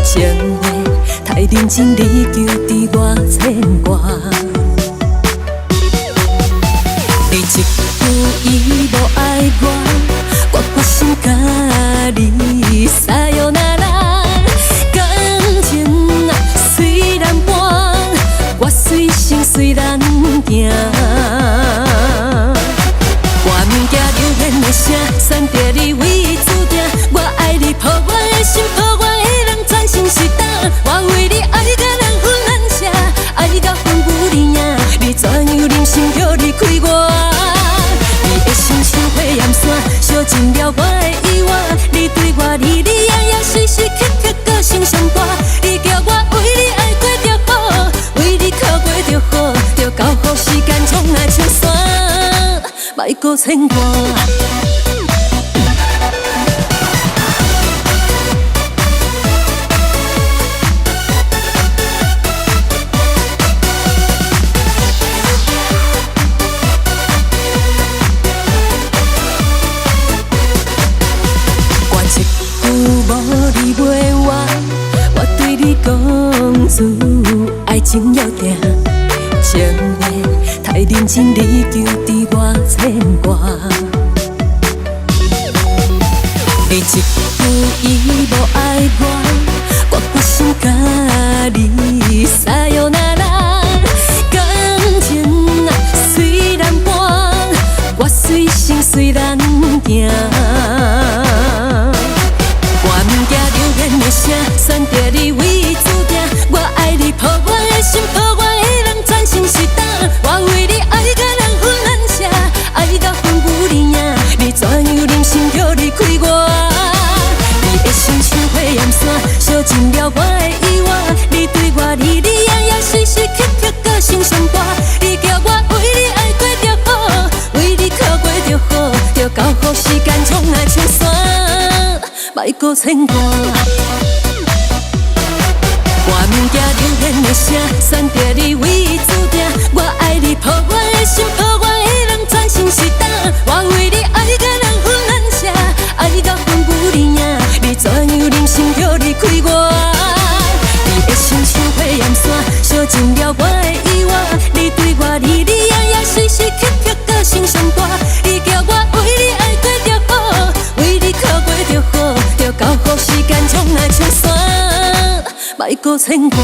情话太认真，你就伫我牵挂。你一句伊无爱我决心甲你撒哟那拉。感情啊虽然寒，我随心随咱行。我物件流连的声，选择你为注定。我爱你，抱我的心，抱我的人，全身是胆。我为你爱甲人分难舍，爱到分不离影。你怎样忍心叫你开我？你的心像火焰山，烧尽了我的遗憾。你对我哩哩呀呀，时时刻刻个心上大。你叫我为你爱过着好，为你靠过着好，着交予时间冲啊像山，莫搁牵挂。无你袂完，我对你讲出爱情要定，情话太认真，你就伫我牵挂。你一句伊无爱我决心甲你撒哟那拉。感情啊虽然寒，我随心随咱行。选择你为注定，我爱你，抱我的心，抱我的人，全身是胆。我为你爱甲人分难舍，爱到分不离影。你怎样忍心叫你开我？你的心像火焰山，烧尽了我的遗憾。你对我哩哩呀呀，时时刻刻个心上大。你叫我为你爱过着好，为你靠过着好，着交予时间冲啊像山，莫搁牵挂。我物件流连的声，选择你为注定。我爱你，抱我的心，抱我的人，全身是胆。我为你爱甲人分难舍，爱到分不离影。你怎样忍心叫你开我？你的心像火焰山，烧尽了我的遗憾。你对我哩哩呀呀，时时刻刻个心上大。你叫我为你爱过着好，为你靠过着好，着交予时间冲啊像山，莫搁牵挂。